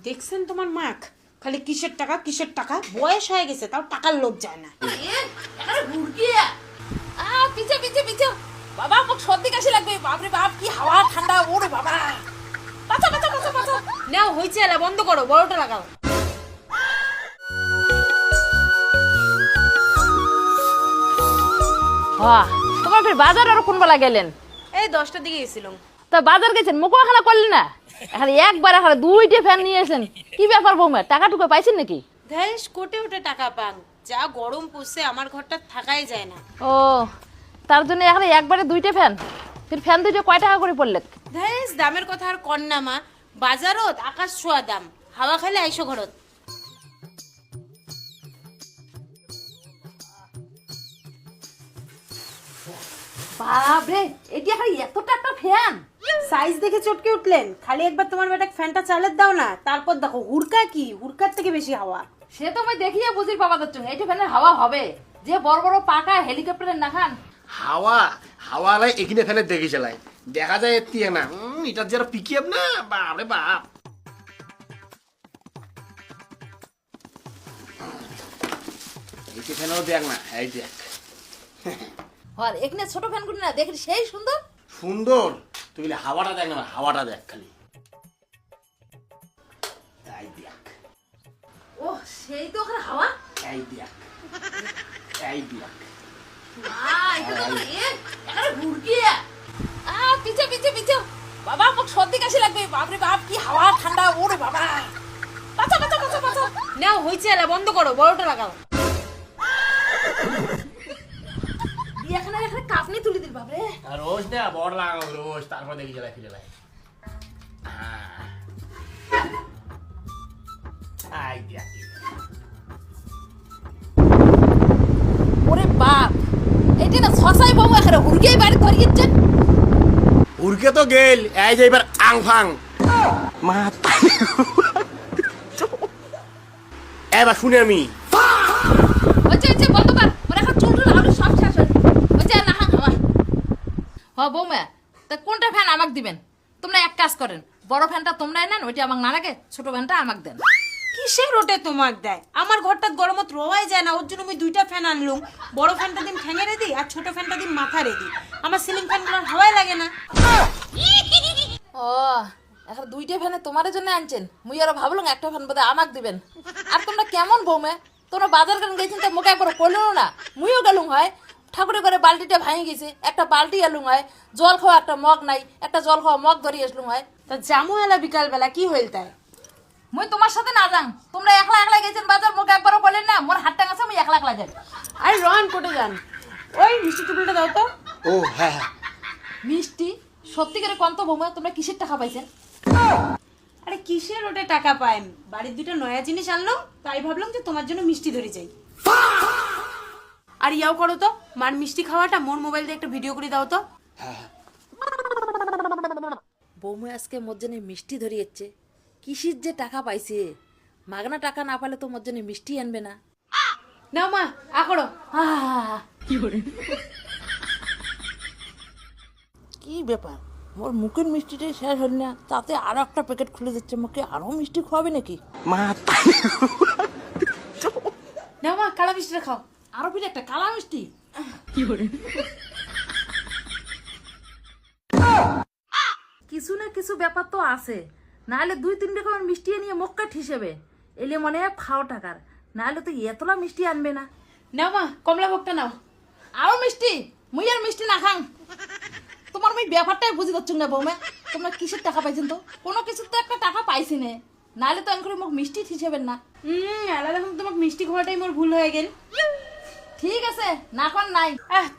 দেখছেন তোমার মাখ খালি কিসের টাকা কিসের টাকা, বয়স হয়ে গেছে তাও টাকার লোভ যায় না। পিছে পিছে পিছে বাবা, মোক সর্দি কাশি লাগবে। বাপরে বাপ, কি হাওয়া ঠান্ডা! ওরে বাবা, পাছা পাছা পাছা পাছা। নাও হইছে, এলা বন্ধ করো, বড়টা লাগাও। তোমার ফের বাজার আর কোন বেলা গেলেন? এই 10টার দিকে গেছিলাম। তা বাজার গেছেন, মুখো খানা করলেন না? এখানে একবার এখানে 2টে ফ্যান নিয়ে এসেছেন, কি ব্যাপার বৌমা? টাকা টুকা পাইছেন নাকি? দেশ কোটে উঠে টাকা পান, যা গরম পড়ছে আমার ঘরটা থাকাই যায় না। ও, তার জন্য এখানে একবারে 2টে ফ্যান। ফির ফ্যান 2টে কয় টাকা করে পড়লে? দেশ দামের কথা আর কর না মা, বাজারত আকাশ ছোঁয়া দাম, হাওয়া খাইলে আইসো ঘরত। বাপরে, এটি এখানে এতটা একটা ফ্যান! সাইজ দেখে চটকে উঠলেন? খালি একবার তোমার বেটা ফ্যানটা চালের দাও না, তারপর দেখো হুড়কা কি, হুড়কার থেকে বেশি হাওয়া। সে তো আমি দেখিয়ে বুঝির বাবা যাচ্ছ, এইটা ফ্যানের হাওয়া হবে যে বড় বড় পাকা হেলিকপ্টারের না খান। হাওয়া হাওয়া লাই এখানে ফেলে দেখে চালায়, দেখা যায় এতিয়ে না। এটার যারা পিকিয়ে না, বাপরে বাপ। এইটি ফেলেও দেখ না, এই দেখ আর এখানে ছোট ফ্যানগুলো না দেখি সেই সুন্দর সুন্দর। তুই হাওয়াটা দেখ না, হাওয়াটা দেখ খালি, এই দেখ। ও, সেই তো ওখানে হাওয়া। এই দেখ, এই দেখ। পিছে পিছে পিছে বাবা, মোক সর্দি কাশি লাগবে। বাপরে বাপ, কি হাওয়া ঠান্ডা! ওরে বাবা, পাছা পাছা পাছা পাছা। নাও হইছে, এলা বন্ধ করো, বড়টা লাগাও। এখানে এখানে কাপনি তুলি দিল বাপরে। রোজ না বড় লাগাও রোজ, তারপর দেখি চালায় ফিরে লাই। এই দেখ। ওরে বাপ, এইটা না ছসাই বাবু এখানে হুড়গেই বাড়ি ধরিয়েছে। উড়কে তো গেল, এই যে এবার আং ফাং মাথা। এবার শুনে আমি হচ্ছে বন্ধ কর, ওরা এখন চুল টুল আউলি সব শেষ হচ্ছে না হাওয়া। হ বৌমা, তা কোনটা ফ্যান আমাকে দিবেন? তোমরা এক কাজ করেন, বড় ফ্যানটা তোমরা নেন, ওইটা আমাকে না লাগে, ছোট ফ্যানটা আমাকে দেন। কিসের রোটে তোমাক দেয়? আমার ঘরটা গরমত রোয়াই যায় না, ওর জন্য আমি 2টা ফ্যান আনলুম। বড় ফ্যানটা দিন ঠ্যাঙে রেদি আর ছোট ফ্যানটা দিন মাথা রেদি। আমার সিলিং ফ্যানগুলোর হাওয়াই লাগে না। ও, এখন 2টে ফ্যানে তোমার জন্য আনছেন, মুই আরো ভাবলাম একটা ফ্যান বোধহয় আমাকে দিবেন। আর তোমরা কেমন বৌমা, তোমরা বাজার কেন গেছেন তো মুখে একবার করলো না? মুইও গেলুম হয়, ঠাকুরের ঘরে বালতিটা ভাঙে গেছে, একটা বালতি এলুম হয়, জল খাওয়া একটা মগ নাই, একটা জল খাওয়া মগ ধরিয়ে আসলুম হয়। তা জামু এলা বিকাল বেলা কি হইল তাই? মুই তোমার সাথে না যাং, তোমরা একলা একলা গেছেন বাজার, মুখে একবারও বলেন না। মোর হাতটা গেছে, আমি একলা একলা যাই। আর রন কোটে যান, ওই মিষ্টি টুকুলটা দাও তো। ও হ্যাঁ হ্যাঁ। মিষ্টি? সত্যি করে কন্ত বৌমা, তোমরা কিসের টাকা পাইছেন? আরে কিসের রোটে টাকা পাইম, বাড়ির 2টা নয়া জিনিস আনলো, তাই ভাবলাম যে তোমার জন্য মিষ্টি ধরে যাই। আর ইয়াও করো তো, মার মিষ্টি খাওয়াটা মোর মোবাইল দিয়ে একটা ভিডিও করে দাও তো। বৌমা আজকে মোর জন্য মিষ্টি ধরিয়েছে, কিসির যে টাকা পাইছে। মাগনা টাকা না পালে তো মোর জন্য মিষ্টি আনবে না। নাও মা, আ করো। কি ব্যাপার, মোর মুখের মিষ্টিটাই শেষ হল না, তাতে আরো একটা প্যাকেট খুলে দিচ্ছে। মুখে আরো মিষ্টি খাওয়াবে নাকি? মাথা। নাও মা, কালা মিষ্টিটা খাও। আরো ফিরে একটা কালা মিষ্টি। কিছু না কিছু ব্যাপার তো আছে, নাহলে 2-3 রকমের মিষ্টি নিয়ে মক্কাট হিসেবে এলে মনে হয় ফাও টাকার, নাহলে তো এতলা মিষ্টি আনবে না। নাও মা, কমলা ভোগটা নাও। আরো মিষ্টি? মুই আর মিষ্টি না খাং। তোমার আমি ব্যাপারটাই বুঝে যাচ্ছ না বৌমা, তোমরা কিসের টাকা পাইছেন? তো কোনো কিছুর তো একটা টাকা পাইছি না, নাহলে তো করে মুখ মিষ্টি হিসেবেন না। আলাদা এখন তোমাকে মিষ্টি খাওয়াটাই মোর ভুল হয়ে গেল। ঠিক আছে, না কোন নাই।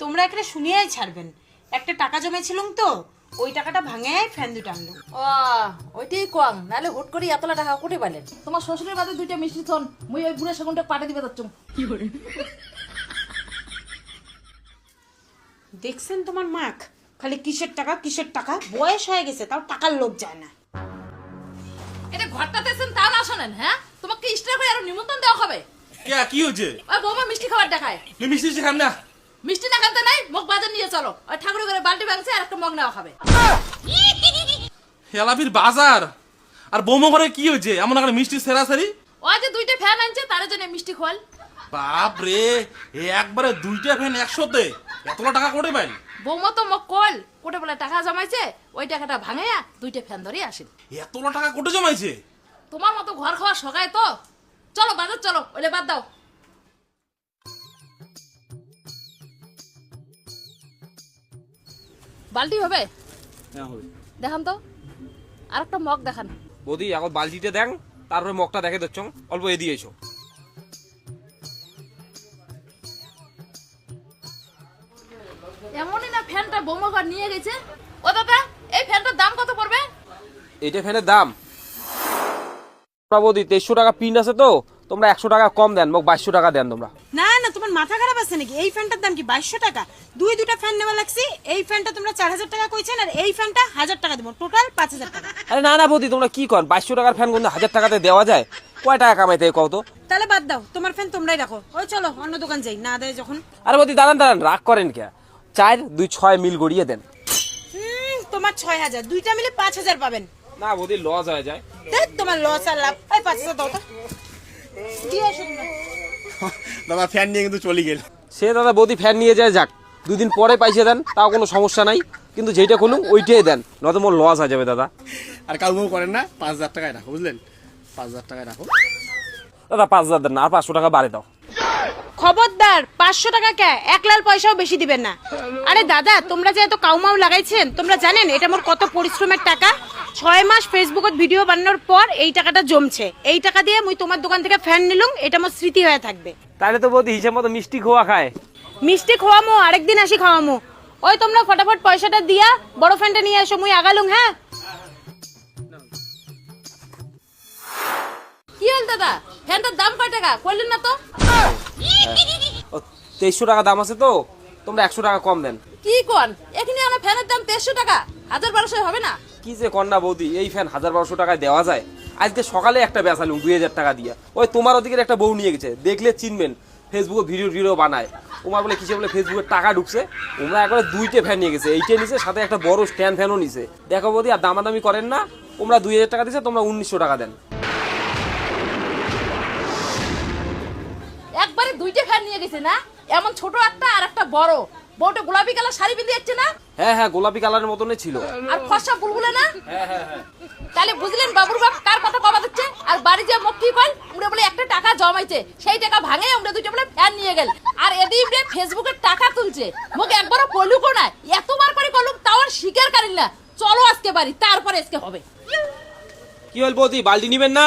তোমরা একটা শুনিয়াই ছাড়বেন। একটা টাকা জমেছিলুম তো, ওই টাকাটা ভাঙে ফ্যান 2টা আনলুম। ও, ওইটাই কম, নাহলে হুট করে এতলা টাকা কোটে পাইলেন? তোমার শ্বশুরের বাদে 2টা মিষ্টি থন, মুই ওই বুড়া সেগুনটা পাঠে দিবে যাচ্ছ। দেখছেন তোমার মাখ খালি কিসের টাকা কিসের টাকা, বয়স হয়ে গেছে তাও টাকার লোভ যায় না। এটা ঘরটাতে আছেন তা না শোনেন? হ্যাঁ, তোমাকে ইস্টার করে আরো নিমন্ত্রণ দেওয়া হবে। কি হয়েছে? ওই বৌমা মিষ্টি খাবার দেখায়। মিষ্টি খাম না। মিষ্টি না খাতে নাই, মুখ বাজার নিয়ে চলো। ওই ঠাকুরের ঘরে বালতি ভাঙছে আর একটা মগ নেওয়া খাবে। হেলাপির বাজার আর বৌমা ঘরে কি হয়েছে এমন একটা মিষ্টি সেরাসারি? ওই যে দুইটা ফ্যান আনছে তার জন্য মিষ্টি খোয়াল। বাপ রে, একবারে দুইটা ফ্যান একশোতে এতটা টাকা করে পাইল? বৌমা তো মোক কল কোটে বলে টাকা জমাইছে, ওই টাকাটা ভাঙাইয়া দুইটা ফ্যান ধরে আসেন। এতটা টাকা কোটে জমাইছে? তোমার মতো ঘর খাওয়া সগায় তো। চলো বাজার চলো, ওইলে বাদ দাও। বালতি হবে? দেখান তো, আর একটা মগ দেখান। বৌদি এখন বালতিটা দেন, তারপরে মগটা দেখে দিচ্ছ, অল্প এ দিয়েছো। এমনই না ফ্যানটা বৌমা ঘর নিয়ে গেছে। ও দাদা, এই ফ্যানটার দাম কত পড়বে? এইটা ফ্যানের দাম বৌদি 2300 টাকা পিন আছে তো, তোমরা 100 টাকা কম দেন, মোক 2200 টাকা দেন তোমরা। না না, তোমার মাথা খারাপ আছে নাকি? এই ফ্যানটার দাম কি 2200 টাকা? দুইটা ফ্যান নেওয়া লাগছে। এই ফ্যানটা তোমরা 4000 টাকা কইছেন, আর এই ফ্যানটা 1000 টাকা দেবো, টোটাল 5000 টাকা। আরে না না বৌদি, তোমরা কি কর, 2200 টাকার ফ্যান কোন 1000 টাকাতে দেওয়া যায়? কয় টাকা কামাইতে কও তো? তাহলে বাদ দাও, তোমার ফ্যান তোমরাই রাখো। ওই চলো অন্য দোকান যাই, না দেয় যখন। আরে বৌদি দাঁড়ান দাঁড়ান, রাগ করেন কে? 4 2 6 মিল গড়িয়ে দেন। তোমার 6000, দুইটা মিলে 5000 পাবেন। না বৌদি লস হয়ে যায়। দেখ তোমার লস আর লাভ। এই 500 দাও তো, দিয়ে আসো তোমরা। দাদা ফ্যান নিয়ে কিন্তু চলে গেল। সে দাদা বৌদি ফ্যান নিয়ে যায় যাক, 2 দিন পরে পাইছে দেন, তাও কোনো সমস্যা নাই, কিন্তু যেটা খুলুন ওইটাই দেন, নয়তো মোর লস হয়ে যাবে দাদা। আর কাউ করেন না, 5000 টাকায় রাখো, বুঝলেন? 5000 টাকায় রাখো। দাদা 5000 দেন না, আর 500 টাকা বাড়ে দাও। খবরদার, 500 টাকা কে, 1 লাখ পয়সাও বেশি দিবেন না। আরে দাদা, তোমরা যে এত কাউমাউ লাগাইছেন, তোমরা জানেন এটা মোর কত পরিশ্রমের টাকা? 6 মাস ফেসবুকত ভিডিও বানানোর পর এই টাকাটা জমছে। এই টাকা দিয়ে মুই তোমার দোকান থেকে ফ্যান নিলুম, এটা মোর স্মৃতি হয়ে থাকবে। তাহলে তো বৌদি হিসেব মতো মিষ্টি খোয়া খায়। মিষ্টি খাওয়ামো, আরেকদিন আসি খাওয়ামো। ওই তোমরা ফটাফট পয়সাটা দিয়া বড় ফ্যানটা নিয়ে এসো, মুই আগালুম। হ্যাঁ, কি হল দাদা, ফ্যানটার দাম কয় টাকা কইলেন না তো? 2300 টাকা দাম আছে তো, তোমরা 100 টাকা কম দেন। কি কোন, এখানে আমার ফ্যানের দাম 2300 টাকা, 1200 হবে না? কি যে কন্যা বৌদি, এই ফ্যান 1200 টাকায় দেওয়া যায়? আজকে সকালে একটা বেচালুম 2000 টাকা দিয়া। ওই তোমার ওদিকের একটা বউ নিয়ে গেছে, দেখলে চিনবেন, ফেসবুকে ভিডিও বানায়। তোমার বলে কিসে বলে ফেসবুকে টাকা ঢুকছে, তোমরা একবারে 2টা ফ্যান নিয়ে গেছে, এইটা নিছে, সাথে একটা বড় স্ট্যান্ড ফ্যানও নিছে। দেখো বৌদি, আর দামাদামি করেন না, তোমরা 2000 টাকা দিছে, তোমরা 1900 টাকা দেন। একবারে দুইটা ফ্যান নিয়ে গেছে না? এমন ছোট একটা আর একটা বড়। বউটা গোলাপি কালার শাড়ি পিঁধে যাচ্ছে না? হ্যাঁ হ্যাঁ, গোলাপি কালারের মতনই ছিল। আর ফর্সা বুলবুলে না? হ্যাঁ হ্যাঁ হ্যাঁ। তাহলে বুঝলেন বাবুর বাপ কার কথা কবা দিচ্ছে? আর বাড়ি যে মুখ কি কল, উড়ে বলে একটা টাকা জমাইছে, সেই টাকা ভাঙে উড়ে দুইটা বলে ফ্যান নিয়ে গেল। আর এদিকে উড়ে ফেসবুকে টাকা তুলছে, মুখ একবারও কলুকো না, এতবার করে কলুক তাও আর স্বীকার করেন না। চলো আজকে বাড়ি, তারপরে আজকে হবে। কি হল বৌদি, বালতি নিবেন না?